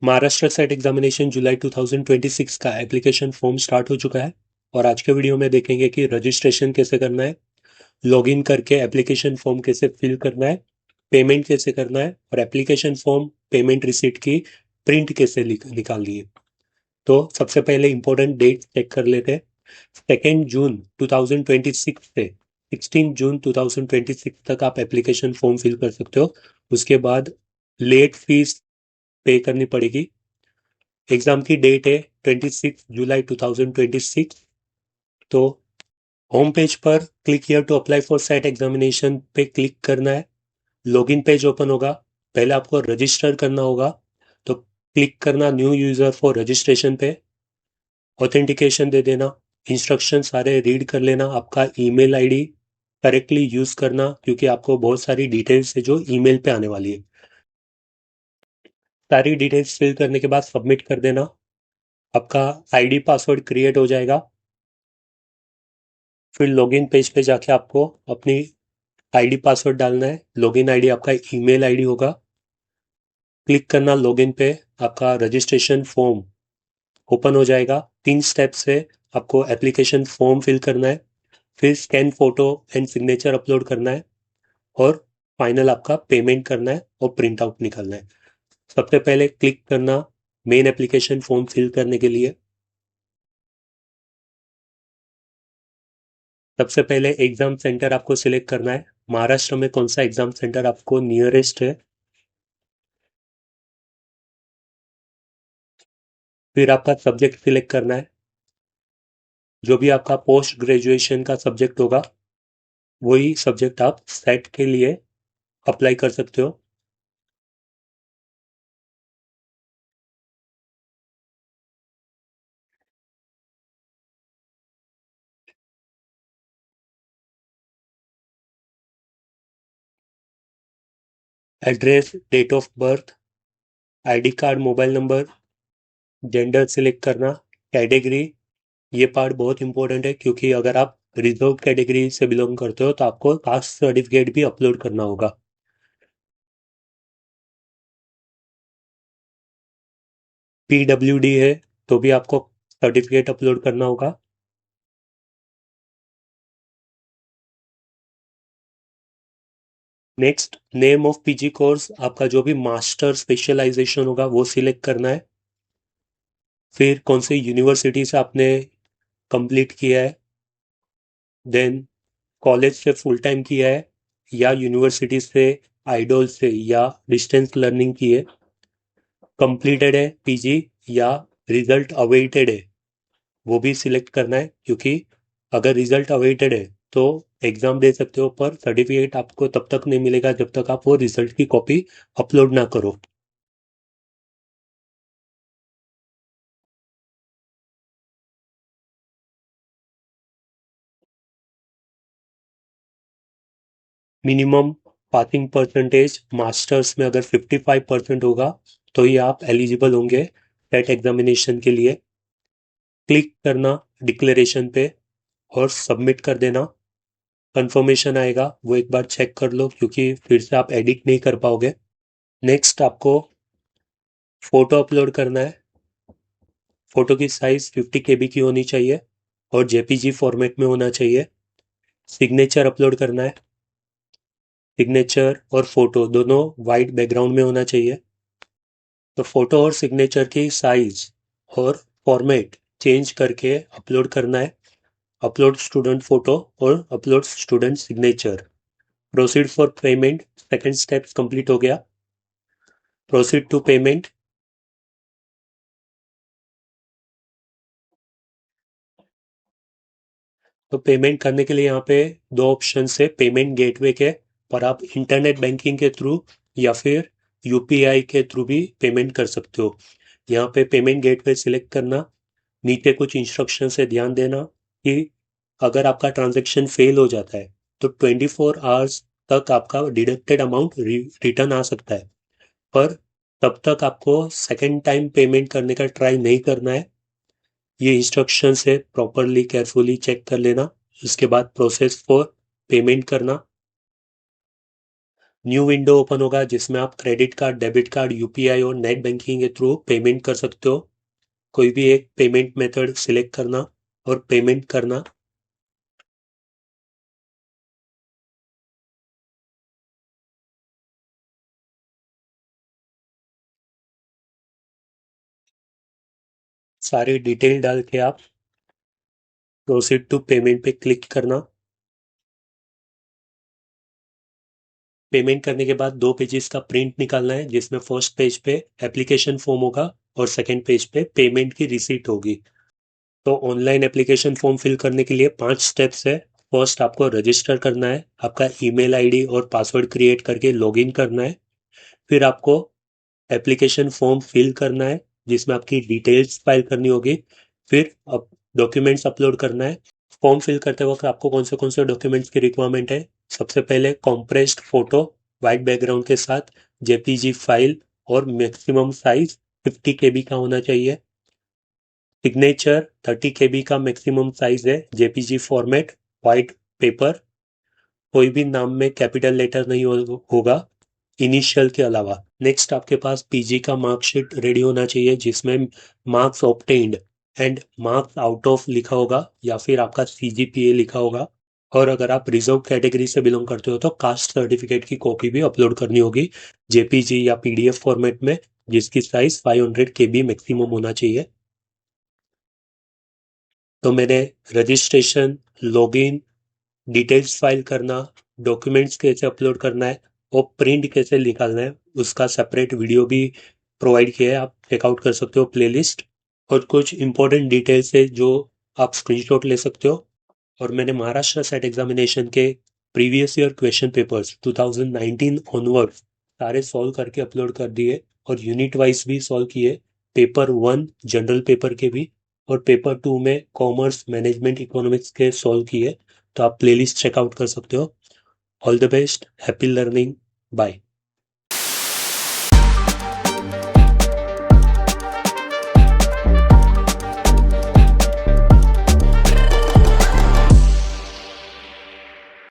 Maharashtra SET examination जुलाई 2026 का application form start हो चुका है और आज के वीडियो में देखेंगे कि रजिस्ट्रेशन कैसे करना है, लॉगिन करके एप्लीकेशन फॉर्म कैसे फिल करना है, पेमेंट कैसे करना है और एप्लीकेशन फॉर्म पेमेंट रिसीट की प्रिंट कैसे निकालनी है। तो सबसे पहले इंपॉर्टेंट डेट चेक कर लेते हैं। 2 जून 2026 से 16 जून 2026 तक आप एप्लीकेशन फॉर्म फिल कर सकते हो। उसके बाद लेट फीस पे करनी पड़ेगी। एग्जाम की डेट है 26 जुलाई 2026। तो होम पेज पर click here to apply for SET examination पे क्लिक करना है। लॉगिन पेज ओपन होगा। पहले आपको रजिस्टर करना होगा, तो क्लिक करना न्यू यूजर फॉर रजिस्ट्रेशन पे, ऑथेंटिकेशन दे देना, इंस्ट्रक्शन सारे रीड कर लेना, आपका ईमेल आईडी करेक्टली यूज करना क्योंकि आपको बहुत सारी डिटेल्स है जो ईमेल पे आने वाली है। सारी डिटेल्स फिल करने के बाद सबमिट कर देना। आपका आईडी पासवर्ड क्रिएट हो जाएगा। फिर लॉगिन पेज पे जाके आपको अपनी आईडी पासवर्ड डालना है। लॉगिन आईडी आपका ईमेल आईडी होगा। क्लिक करना लॉगिन पे, आपका रजिस्ट्रेशन फॉर्म ओपन हो जाएगा। 3 स्टेप्स है। आपको एप्लीकेशन फॉर्म फिल करना है, फिर scan photo and signature upload करना है और फाइनल आपका पेमेंट करना है और प्रिंट आउट निकालना है। सबसे पहले क्लिक करना मेन एप्लीकेशन फॉर्म फिल करने के लिए। सबसे पहले एग्जाम सेंटर आपको सिलेक्ट करना है। महाराष्ट्र में कौन सा एग्जाम सेंटर आपको नियरेस्ट है। फिर आपका सब्जेक्ट सिलेक्ट करना है। जो भी आपका पोस्ट ग्रेजुएशन का सब्जेक्ट होगा वही सब्जेक्ट आप सेट के लिए अप्लाई कर सकते हो। Address, date of birth, ID card, mobile number, gender select करना, कैटेगरी। ये पार्ट बहुत इंपॉर्टेंट है क्योंकि अगर आप रिजर्व कैटेगरी से बिलोंग करते हो तो आपको कास्ट सर्टिफिकेट भी अपलोड करना होगा। पीडब्ल्यूडी है तो भी आपको सर्टिफिकेट अपलोड करना होगा। Next, name of PG course, आपका जो भी मास्टर स्पेशलाइजेशन होगा वो सिलेक्ट करना है। फिर कौन सी यूनिवर्सिटी से आपने कंप्लीट किया है, देन कॉलेज से फुल टाइम किया है या यूनिवर्सिटी से, आइडोल से या डिस्टेंस लर्निंग की है, कंप्लीटेड है पीजी या रिजल्ट अवेटेड है वो भी सिलेक्ट करना है क्योंकि अगर रिजल्ट अवेटेड है तो एग्जाम दे सकते हो पर सर्टिफिकेट आपको तब तक नहीं मिलेगा जब तक आप वो रिजल्ट की कॉपी अपलोड ना करो। मिनिमम पासिंग परसेंटेज मास्टर्स में अगर 55% होगा तो ही आप एलिजिबल होंगे टेट एग्जामिनेशन के लिए। क्लिक करना डिक्लेरेशन पे और सबमिट कर देना। कंफर्मेशन आएगा वो एक बार चेक कर लो क्योंकि फिर से आप एडिट नहीं कर पाओगे। नेक्स्ट आपको फोटो अपलोड करना है। फोटो की साइज 50 KB की होनी चाहिए और जेपीजी फॉर्मेट में होना चाहिए। सिग्नेचर अपलोड करना है। सिग्नेचर और फोटो दोनों वाइट बैकग्राउंड में होना चाहिए। तो फोटो और सिग्नेचर की साइज और फॉर्मेट चेंज करके अपलोड करना है। अपलोड स्टूडेंट फोटो और upload student signature. Proceed for payment, second steps complete हो गया। Proceed to payment. तो पेमेंट करने के लिए यहाँ पे दो ऑप्शन है पेमेंट गेटवे के, पर आप इंटरनेट बैंकिंग के थ्रू या फिर यूपीआई के थ्रू भी पेमेंट कर सकते हो। यहाँ पे पेमेंट गेटवे सिलेक्ट करना। नीचे कुछ इंस्ट्रक्शन से ध्यान देना कि अगर आपका ट्रांजैक्शन फेल हो जाता है तो 24 आवर्स तक आपका डिडक्टेड अमाउंट रिटर्न आ सकता है, पर तब तक आपको सेकेंड टाइम पेमेंट करने का ट्राई नहीं करना है। ये इंस्ट्रक्शंस है, प्रॉपरली केयरफुली चेक कर लेना। उसके बाद प्रोसेस फॉर पेमेंट करना। न्यू विंडो ओपन होगा जिसमें आप credit card, debit card, UPI और नेट बैंकिंग के थ्रू पेमेंट कर सकते हो। कोई भी एक पेमेंट मेथड सिलेक्ट करना और पेमेंट करना। सारी डिटेल डाल के आप प्रोसीड टू पेमेंट पे क्लिक करना। पेमेंट करने के बाद दो पेजेस का प्रिंट निकालना है, जिसमें फर्स्ट पेज पे एप्लीकेशन फॉर्म होगा और सेकंड पेज पे पेमेंट की रिसीट होगी। तो ऑनलाइन एप्लीकेशन फॉर्म फिल करने के लिए 5 स्टेप्स है। फर्स्ट, आपको रजिस्टर करना है, आपका ईमेल आईडी और पासवर्ड क्रिएट करके लॉगिन करना है। फिर आपको एप्लीकेशन फॉर्म फिल करना है, जिसमें आपकी डिटेल्स फाइल करनी होगी। फिर अब डॉक्यूमेंट्स अपलोड करना है। फॉर्म फिल करते वक्त आपको कौन से डॉक्यूमेंट्स की रिक्वायरमेंट है? सबसे पहले कॉम्प्रेस्ड फोटो वाइट बैकग्राउंड के साथ, जेपीजी फाइल और मैक्सिमम साइज 50 केबी का होना चाहिए। सिग्नेचर 30 केबी का मैक्सिमम साइज है, जेपीजी फॉर्मेट, वाइट पेपर। कोई भी नाम में कैपिटल लेटर नहीं होगा इनिशियल के अलावा। नेक्स्ट, आपके पास पीजी का मार्कशीट रेडी होना चाहिए, जिसमें marks obtained and marks out of लिखा होगा या फिर आपका सीजीपीए लिखा होगा। और अगर आप रिजर्व कैटेगरी से बिलोंग करते हो तो कास्ट सर्टिफिकेट की कॉपी भी अपलोड करनी होगी, जेपीजी या पीडीएफ फॉर्मेट में, जिसकी साइज 500 केबी मैक्सिमम होना चाहिए। तो मैंने रजिस्ट्रेशन, लॉगिन, डिटेल्स फाइल करना, डॉक्यूमेंट्स कैसे अपलोड करना है और प्रिंट कैसे निकालना है, उसका सेपरेट वीडियो भी प्रोवाइड किया है, आप चेकआउट कर सकते हो प्लेलिस्ट। और कुछ इंपॉर्टेंट डिटेल्स है जो आप स्क्रीनशॉट ले सकते हो। और मैंने महाराष्ट्र सेट एग्जामिनेशन के previous year question papers 2019 onwards सारे सॉल्व करके अपलोड कर दिए और यूनिट वाइज भी सॉल्व किए। पेपर 1 जनरल पेपर के भी और पेपर 2 में कॉमर्स, मैनेजमेंट, इकोनॉमिक्स के सॉल्व किए। तो आप प्लेलिस्ट चेकआउट कर सकते हो। All the best, happy learning, bye.